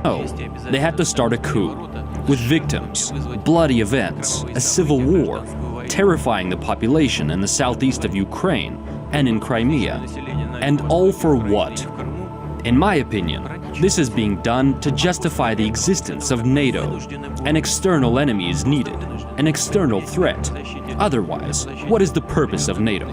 Oh, they had to start a coup, with victims, bloody events, a civil war, terrifying the population in the southeast of Ukraine and in Crimea. And all for what? In my opinion, this is being done to justify the existence of NATO. An external enemy is needed, an external threat. Otherwise, what is the purpose of NATO?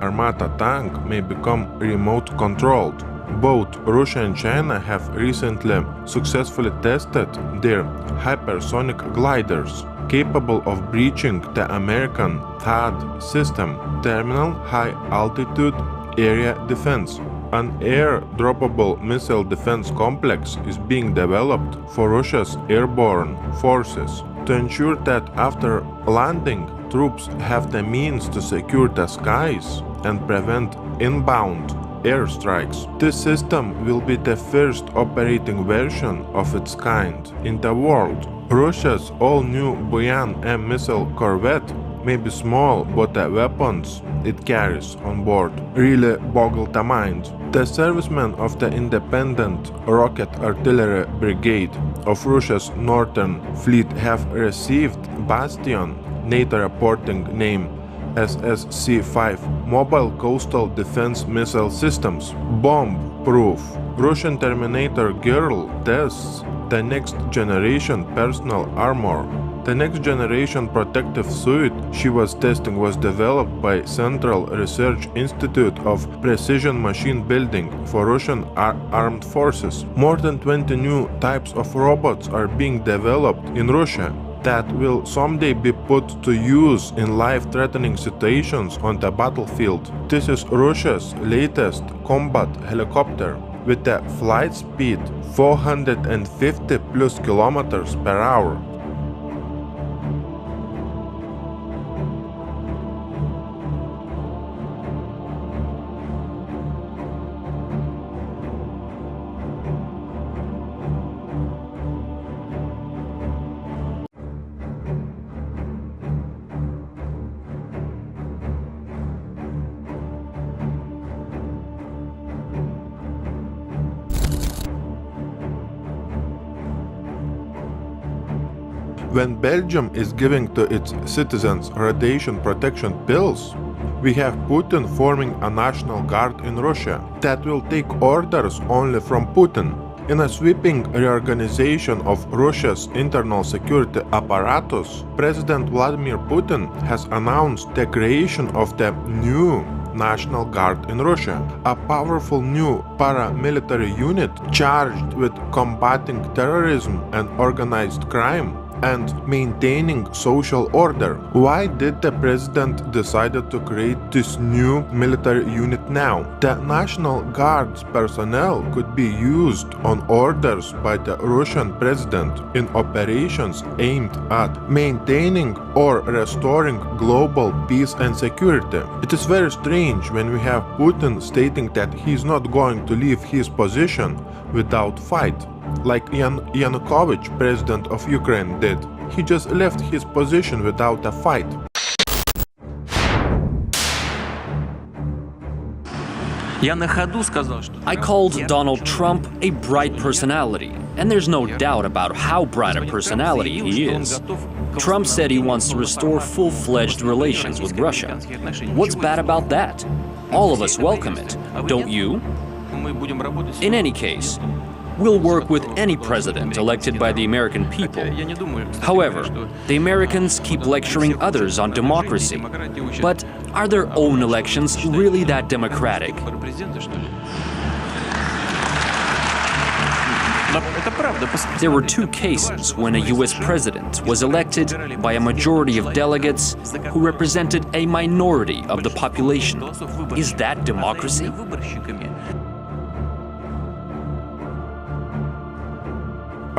Armata tank may become remote-controlled. Both Russia and China have recently successfully tested their hypersonic gliders, capable of breaching the American THAAD system, Terminal High Altitude Area Defense. An air-droppable missile defense complex is being developed for Russia's airborne forces to ensure that after landing, troops have the means to secure the skies and prevent inbound airstrikes. This system will be the first operating version of its kind in the world. Russia's all-new Buyan M missile corvette may be small, but the weapons it carries on board really boggle the mind. The servicemen of the independent Rocket Artillery Brigade of Russia's Northern Fleet have received Bastion, NATO reporting name SSC-5, Mobile Coastal Defense Missile Systems, bomb-proof. Russian Terminator Girl tests the next-generation personal armor. The next-generation protective suit she was testing was developed by Central Research Institute of Precision Machine Building for Russian armed forces. More than 20 new types of robots are being developed in Russia that will someday be put to use in life-threatening situations on the battlefield. This is Russia's latest combat helicopter with a flight speed 450 plus kilometers per hour. When Belgium is giving to its citizens radiation protection pills, we have Putin forming a national guard in Russia that will take orders only from Putin. In a sweeping reorganization of Russia's internal security apparatus, President Vladimir Putin has announced the creation of the new National Guard in Russia, a powerful new paramilitary unit charged with combating terrorism and organized crime and maintaining social order. Why did the president decide to create this new military unit now? The National Guard's personnel could be used on orders by the Russian president in operations aimed at maintaining or restoring global peace and security. It is very strange when we have Putin stating that he is not going to leave his position without fight, like Yanukovych, president of Ukraine, did. He just left his position without a fight. I called Donald Trump a bright personality, and there's no doubt about how bright a personality he is. Trump said he wants to restore full-fledged relations with Russia. What's bad about that? All of us welcome it, don't you? In any case, we'll work with any president elected by the American people. However, the Americans keep lecturing others on democracy. But are their own elections really that democratic? There were two cases when a US president was elected by a majority of delegates who represented a minority of the population. Is that democracy?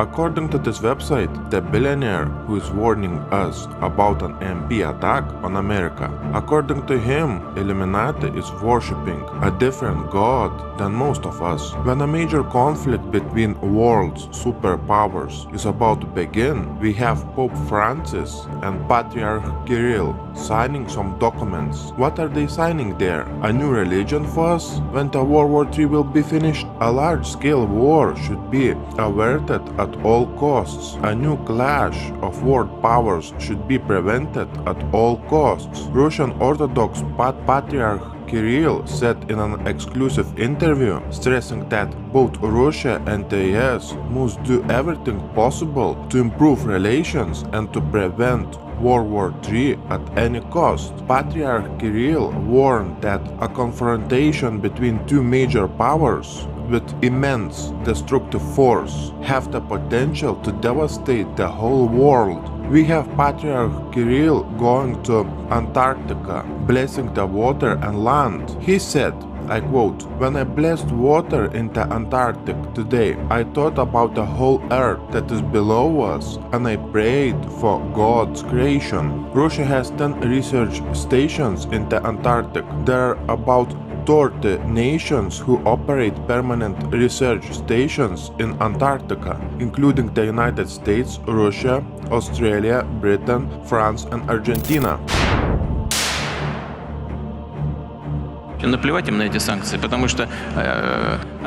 According to this website, the billionaire who is warning us about an EMP attack on America, according to him, Illuminati is worshipping a different god than most of us. When a major conflict between world's superpowers is about to begin, we have Pope Francis and Patriarch Kirill signing some documents. What are they signing there? A new religion for us? When the World War III will be finished? A large-scale war should be averted at all costs. A new clash of world powers should be prevented at all costs. Russian Orthodox Patriarch Kirill said in an exclusive interview, stressing that both Russia and the US must do everything possible to improve relations and to prevent World War III at any cost. Patriarch Kirill warned that a confrontation between two major powers with immense destructive force have the potential to devastate the whole world. We have Patriarch Kirill going to Antarctica, blessing the water and land. He said, I quote, "When I blessed water in the Antarctic today, I thought about the whole earth that is below us and I prayed for God's creation." Russia has 10 research stations in the Antarctic. There are about 30 nations who operate permanent research stations in Antarctica, including the United States, Russia, Australia, Britain, France and Argentina.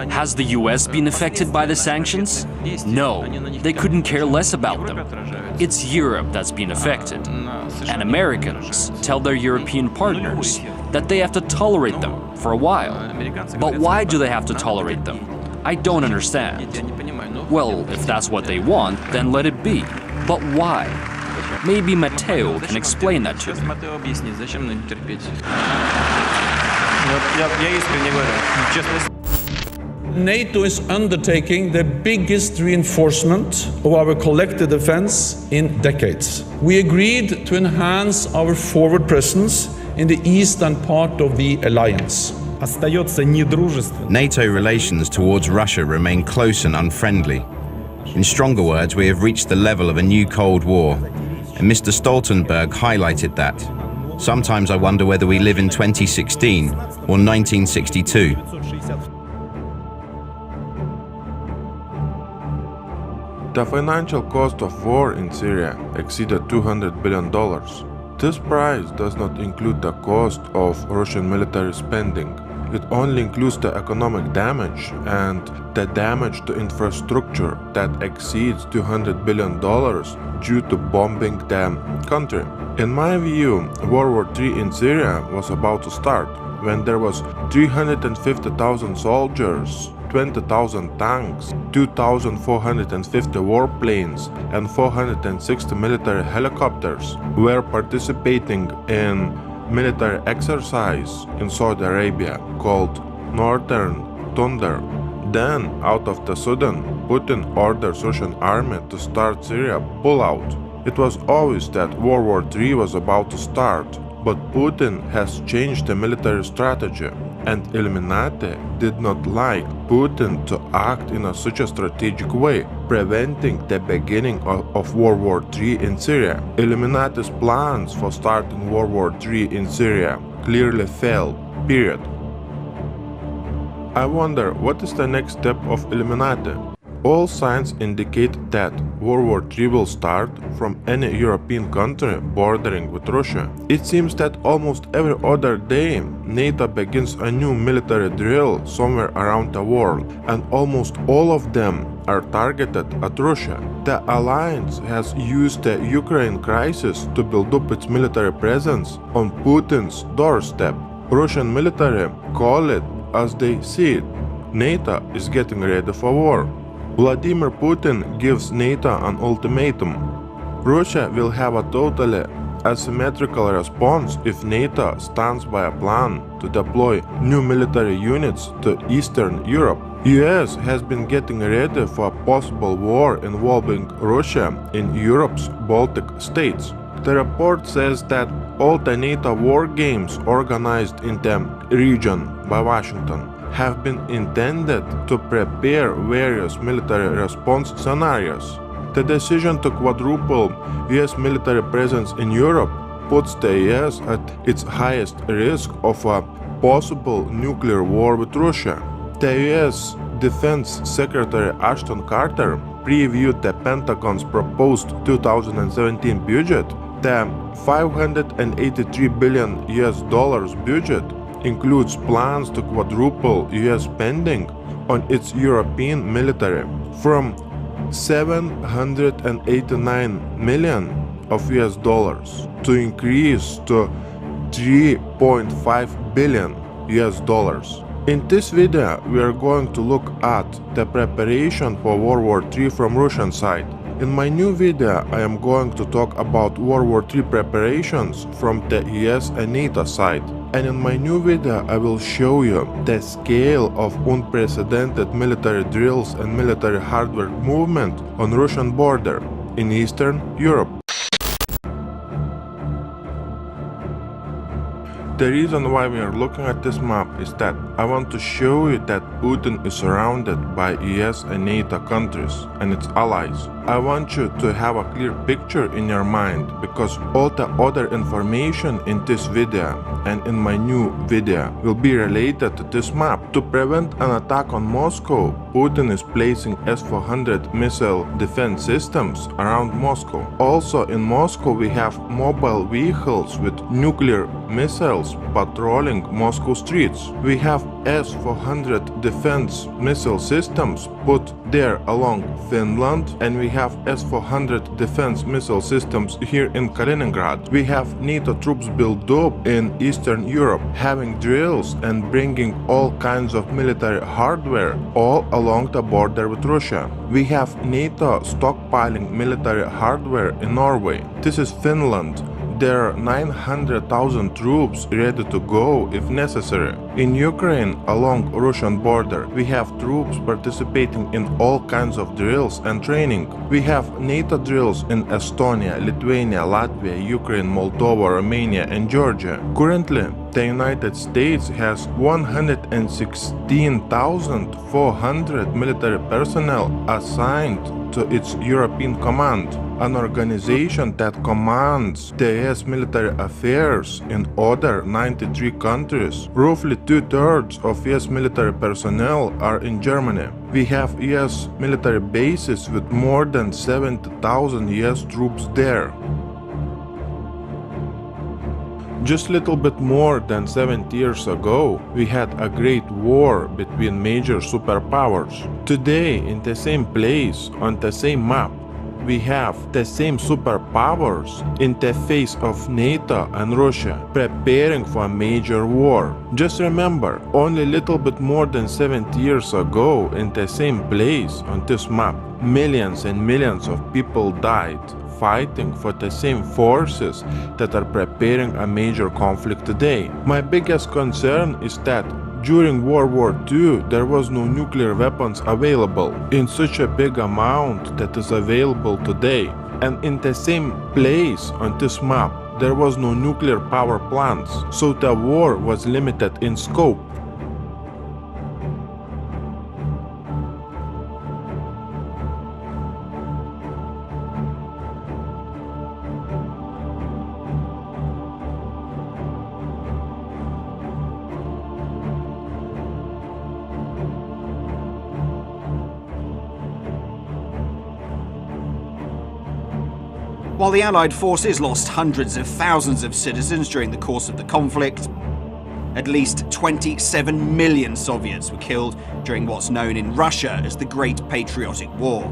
Has the US been affected by the sanctions? No, they couldn't care less about them. It's Europe that's been affected. And Americans tell their European partners that they have to tolerate them for a while. But why do they have to tolerate them? I don't understand. Well, if that's what they want, then let it be. But why? Maybe Matteo can explain that to me. NATO is undertaking the biggest reinforcement of our collective defense in decades. We agreed to enhance our forward presence in the eastern part of the alliance. NATO relations towards Russia remain close and unfriendly. In stronger words, we have reached the level of a new Cold War, and Mr. Stoltenberg highlighted that. Sometimes I wonder whether we live in 2016 or 1962. The financial cost of war in Syria exceeded $200 billion. This price does not include the cost of Russian military spending. It only includes the economic damage and the damage to infrastructure that exceeds $200 billion due to bombing the country. In my view, World War III in Syria was about to start when there was 350,000 soldiers, 20,000 tanks, 2,450 warplanes and 460 military helicopters were participating in military exercise in Saudi Arabia called Northern Thunder. Then, out of the sudden, Putin orders Russian army to start Syria pullout. It was obvious that World War III was about to start, but Putin has changed the military strategy, and Illuminati did not like Putin to act in such a strategic way, preventing the beginning of World War III in Syria. Illuminati's plans for starting World War III in Syria clearly failed, period. I wonder, what is the next step of Illuminati? All signs indicate that World War III will start from any European country bordering with Russia. It seems that almost every other day, NATO begins a new military drill somewhere around the world, and almost all of them are targeted at Russia. The alliance has used the Ukraine crisis to build up its military presence on Putin's doorstep. Russian military call it as they see it. NATO is getting ready for war. Vladimir Putin gives NATO an ultimatum. Russia will have a totally asymmetrical response if NATO stands by a plan to deploy new military units to Eastern Europe. US has been getting ready for a possible war involving Russia in Europe's Baltic states. The report says that all the NATO war games organized in the region by Washington have been intended to prepare various military response scenarios. The decision to quadruple US military presence in Europe puts the US at its highest risk of a possible nuclear war with Russia. The US Defense Secretary Ashton Carter previewed the Pentagon's proposed 2017 budget. The $583 billion budget includes plans to quadruple US spending on its European military from $789 million of US dollars to increase to $3.5 billion US dollars. In this video, we are going to look at the preparation for World War III from Russian side. In my new video, I am going to talk about World War III preparations from the US and NATO side. And in my new video, I will show you the scale of unprecedented military drills and military hardware movement on Russian border in Eastern Europe. The reason why we are looking at this map is that I want to show you that Putin is surrounded by US and NATO countries and its allies. I want you to have a clear picture in your mind because all the other information in this video and in my new video will be related to this map. To prevent an attack on Moscow, Putin is placing S-400 missile defense systems around Moscow. Also in Moscow we have mobile vehicles with nuclear missiles patrolling Moscow streets. We have S-400 defense missile systems put there along Finland, and we have S-400 defense missile systems here in Kaliningrad. We have NATO troops built up in Eastern Europe, having drills and bringing all kinds of military hardware all along the border with Russia. We have NATO stockpiling military hardware in Norway. This is Finland. There are 900,000 troops ready to go if necessary. In Ukraine, along Russian border, we have troops participating in all kinds of drills and training. We have NATO drills in Estonia, Lithuania, Latvia, Ukraine, Moldova, Romania and Georgia. Currently, the United States has 116,400 military personnel assigned to its European Command, an organization that commands the US military affairs in other 93 countries. Roughly 2/3 of US military personnel are in Germany. We have US military bases with more than 70,000 US troops there. Just a little bit more than 70 years ago, we had a great war between major superpowers. Today, in the same place, on the same map, we have the same superpowers in the face of NATO and Russia preparing for a major war. Just remember, only a little bit more than 70 years ago, in the same place on this map, millions and millions of people died fighting for the same forces that are preparing a major conflict today. My biggest concern is that during World War II, there was no nuclear weapons available in such a big amount that is available today. And in the same place on this map, there was no nuclear power plants, so the war was limited in scope. While the Allied forces lost hundreds of thousands of citizens during the course of the conflict, at least 27 million Soviets were killed during what's known in Russia as the Great Patriotic War.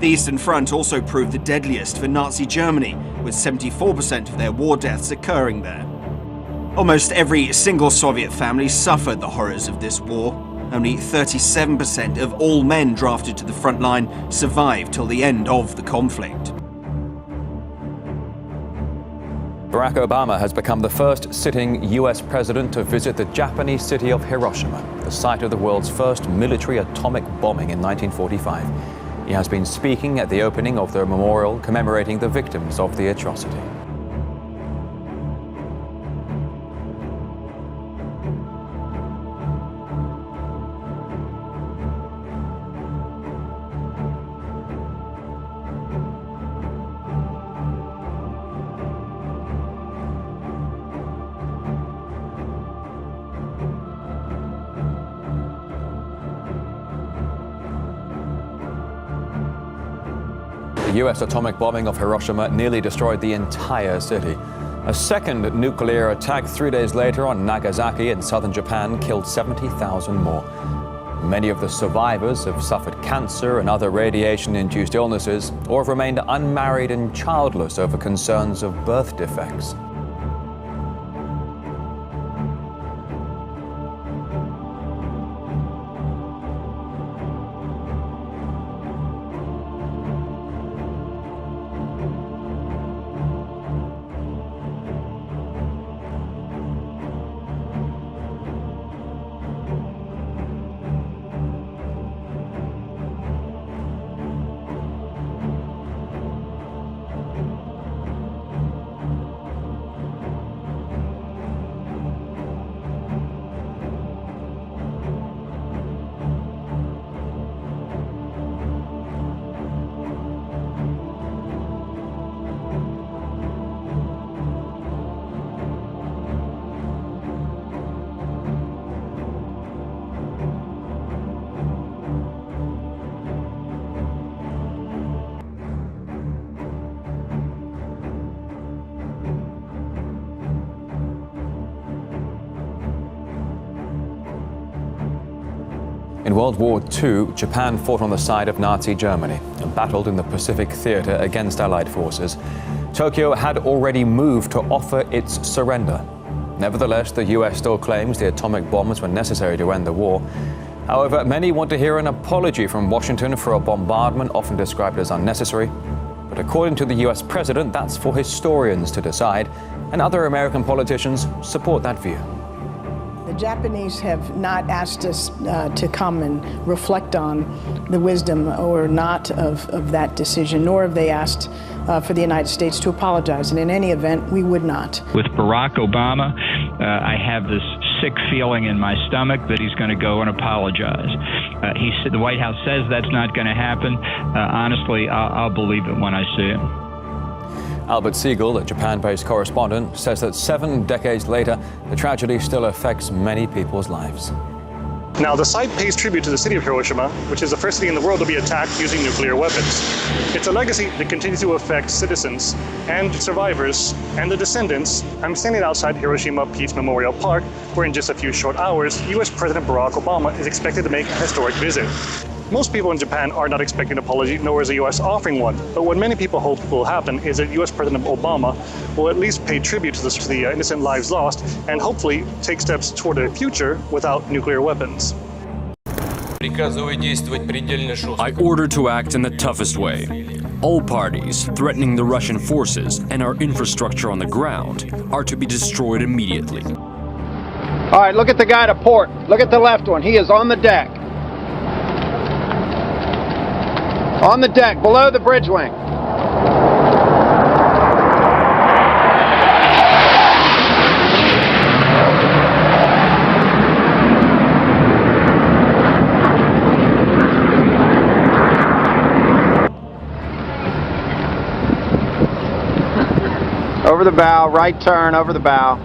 The Eastern Front also proved the deadliest for Nazi Germany, with 74% of their war deaths occurring there. Almost every single Soviet family suffered the horrors of this war. Only 37% of all men drafted to the front line survived till the end of the conflict. Barack Obama has become the first sitting US president to visit the Japanese city of Hiroshima, the site of the world's first military atomic bombing in 1945. He has been speaking at the opening of the memorial commemorating the victims of the atrocity. US atomic bombing of Hiroshima nearly destroyed the entire city. A second nuclear attack 3 days later on Nagasaki in southern Japan killed 70,000 more. Many of the survivors have suffered cancer and other radiation-induced illnesses or have remained unmarried and childless over concerns of birth defects. In World War II, Japan fought on the side of Nazi Germany and battled in the Pacific Theater against Allied forces. Tokyo had already moved to offer its surrender. Nevertheless, the US still claims the atomic bombs were necessary to end the war. However, many want to hear an apology from Washington for a bombardment often described as unnecessary. But according to the US president, that's for historians to decide, and other American politicians support that view. The Japanese have not asked us to come and reflect on the wisdom or not of that decision, nor have they asked for the United States to apologize. And in any event, we would not. With Barack Obama, I have this sick feeling in my stomach that he's going to go and apologize. The White House says that's not going to happen. Honestly, I'll believe it when I see it. Albert Siegel, a Japan-based correspondent, says that 7 decades later, the tragedy still affects many people's lives. Now, the site pays tribute to the city of Hiroshima, which is the first city in the world to be attacked using nuclear weapons. It's a legacy that continues to affect citizens and survivors and the descendants. I'm standing outside Hiroshima Peace Memorial Park, where in just a few short hours, US President Barack Obama is expected to make a historic visit. Most people in Japan are not expecting an apology, nor is the US offering one. But what many people hope will happen is that US President Obama will at least pay tribute to the innocent lives lost and hopefully take steps toward a future without nuclear weapons. I order to act in the toughest way. All parties threatening the Russian forces and our infrastructure on the ground are to be destroyed immediately. All right, look at the guy to port. Look at the left one. He is on the deck. On the deck, below the bridge wing. Over the bow, right turn, over the bow.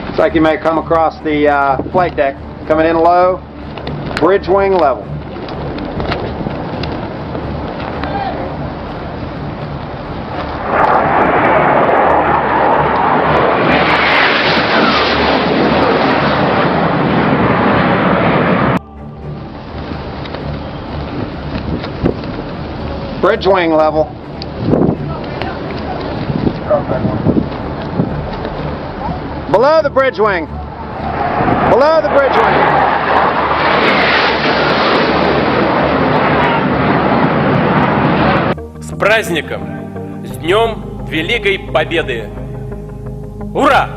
Looks like you may come across the flight deck. Coming in low, bridge wing level. Bridge wing level. Below the bridge wing. Below the bridge wing. С праздником! С Днем Великой Победы! Ура!